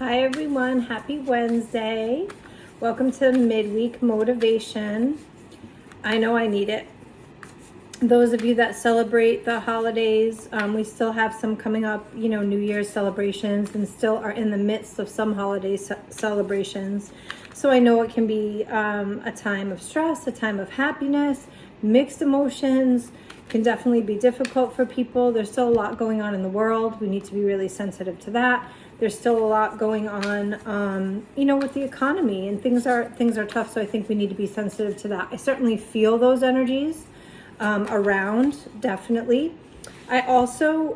Hi everyone, happy Wednesday. Welcome to midweek motivation. I know I need it. Those of you that celebrate the holidays, we still have some coming up, New Year's celebrations, and still are in the midst of some holiday celebrations. So I know it can be a time of stress, a time of happiness, mixed emotions. Can definitely be difficult for people. There's still a lot going on in the world. We need to be really sensitive to that. There's still a lot going on, with the economy, and things are tough. So I think we need to be sensitive to that. I certainly feel those energies around, definitely. I also,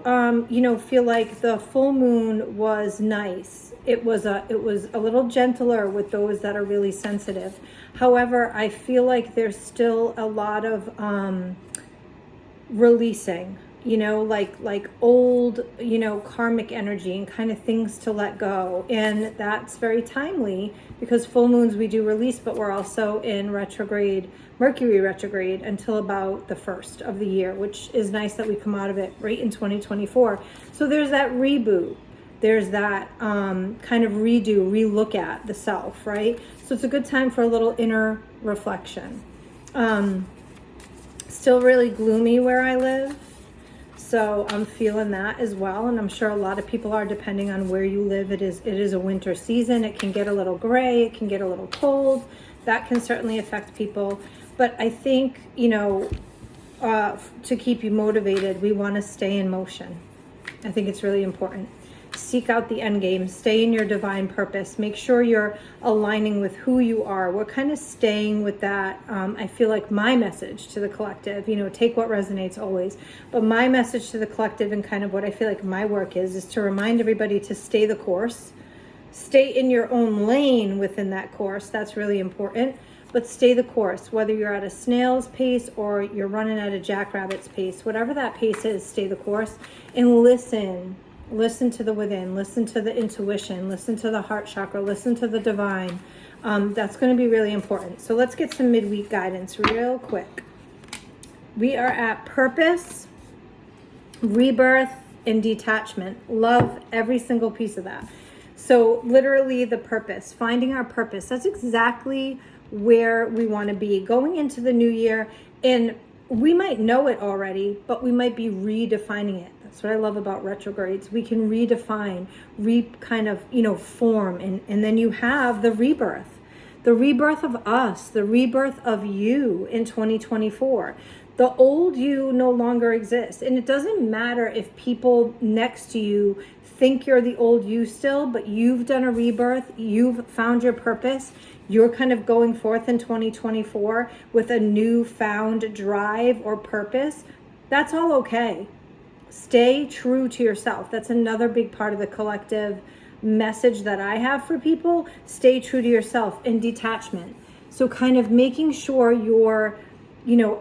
feel like the full moon was nice. It was a little gentler with those that are really sensitive. However, I feel like there's still a lot of releasing, like old, karmic energy and kind of things to let go. And that's very timely because full moons we do release, but we're also in retrograde, Mercury retrograde, until about the 1st of the year, which is nice that we come out of it right in 2024. So there's that reboot. There's that kind of relook at the self, right? So it's a good time for a little inner reflection. Still really gloomy where I live, so I'm feeling that as well, and I'm sure a lot of people are, depending on where you live. It is a winter season. It can get a little gray, it can get a little cold. That can certainly affect people, but I think, to keep you motivated, we want to stay in motion. I think it's really important. Seek out the end game. Stay in your divine purpose. Make sure you're aligning with who you are. We're kind of staying with that. I feel like my message to the collective, take what resonates always. But my message to the collective, and kind of what I feel like my work is to remind everybody to stay the course. Stay in your own lane within that course. That's really important. But stay the course, whether you're at a snail's pace or you're running at a jackrabbit's pace, whatever that pace is, stay the course and listen. Listen to the within, listen to the intuition, listen to the heart chakra, listen to the divine. That's going to be really important. So let's get some midweek guidance real quick. We are at purpose, rebirth, and detachment. Love every single piece of that. So literally the purpose, finding our purpose. That's exactly where we want to be going into the new year. And we might know it already, but we might be redefining it. That's what I love about retrogrades. We can redefine, form. And then you have the rebirth of us, the rebirth of you in 2024. The old you no longer exists. And it doesn't matter if people next to you think you're the old you still, but you've done a rebirth, you've found your purpose. You're kind of going forth in 2024 with a newfound drive or purpose. That's all okay. Stay true to yourself. That's another big part of the collective message that I have for people. Stay true to yourself in detachment. So kind of making sure you're,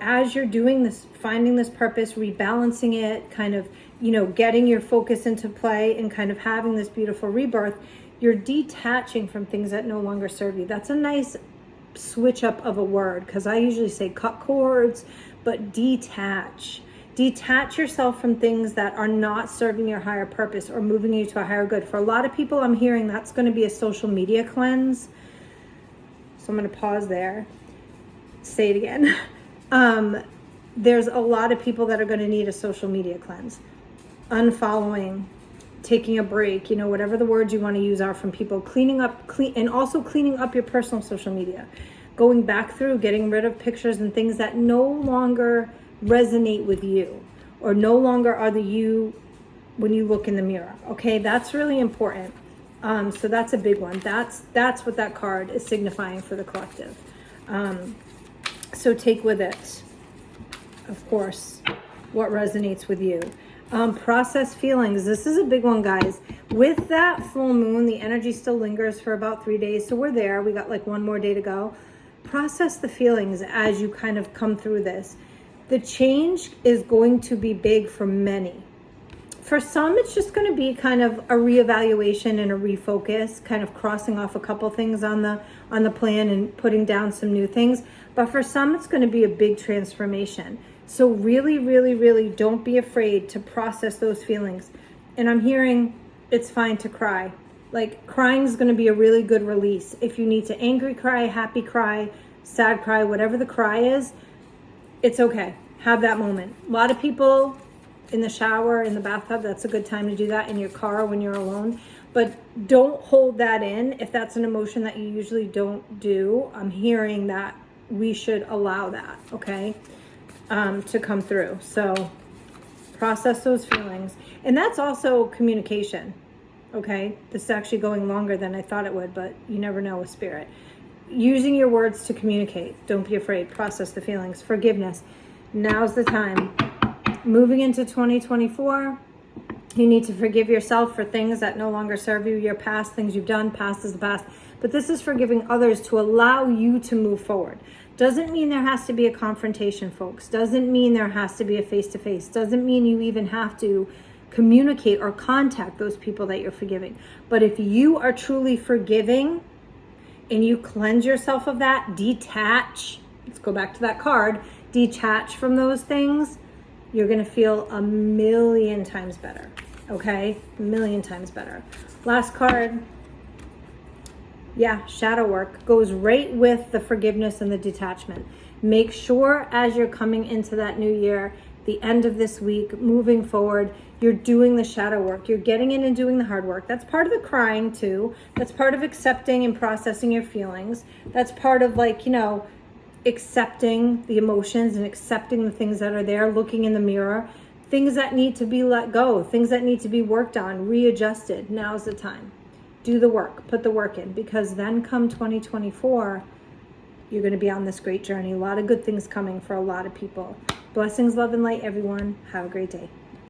as you're doing this, finding this purpose, rebalancing it, kind of, getting your focus into play and kind of having this beautiful rebirth, you're detaching from things that no longer serve you. That's a nice switch up of a word, because I usually say cut cords, but detach. Detach yourself from things that are not serving your higher purpose or moving you to a higher good. For a lot of people, I'm hearing that's going to be a social media cleanse. So I'm going to pause there. Say it again. There's a lot of people that are going to need a social media cleanse. Unfollowing, taking a break, whatever the words you want to use are from people, and also cleaning up your personal social media, going back through, getting rid of pictures and things that no longer resonate with you or no longer are the you when you look in the mirror. Okay, that's really important. So that's a big one. That's what that card is signifying for the collective. So take with it, of course, what resonates with you. Process feelings. This is a big one, guys. With that full moon, the energy still lingers for about 3 days. So we're there. We got like one more day to go. Process the feelings as you kind of come through this. The change is going to be big for many. For some, it's just going to be kind of a reevaluation and a refocus, kind of crossing off a couple things on the plan and putting down some new things. But for some, it's going to be a big transformation. So really, really, really don't be afraid to process those feelings. And I'm hearing it's fine to cry. Like, crying is going to be a really good release. If you need to angry cry, happy cry, sad cry, whatever the cry is, it's okay. Have that moment. A lot of people in the shower, in the bathtub, that's a good time to do that. In your car when you're alone. But don't hold that in if that's an emotion that you usually don't do. I'm hearing that we should allow that, okay, to come through. So process those feelings. And that's also communication, okay? This is actually going longer than I thought it would, but you never know with spirit. Using your words to communicate. Don't be afraid. Process the feelings. Forgiveness. Now's the time. Moving into 2024, you need to forgive yourself for things that no longer serve you, your past, things you've done. Past is the past. But this is forgiving others to allow you to move forward. Doesn't mean there has to be a confrontation, folks. Doesn't mean there has to be a face-to-face. Doesn't mean you even have to communicate or contact those people that you're forgiving. But if you are truly forgiving and you cleanse yourself of that, detach, let's go back to that card, detach from those things, you're going to feel a million times better. Okay? A million times better. Last card. Yeah, shadow work goes right with the forgiveness and the detachment. Make sure as you're coming into that new year, the end of this week, moving forward, you're doing the shadow work. You're getting in and doing the hard work. That's part of the crying too. That's part of accepting and processing your feelings. That's part of, like, you know, accepting the emotions and accepting the things that are there, looking in the mirror, things that need to be let go, things that need to be worked on, readjusted. Now's the time. Do the work, put the work in, because then come 2024, you're going to be on this great journey. A lot of good things coming for a lot of people. Blessings, love, and light, everyone. Have a great day.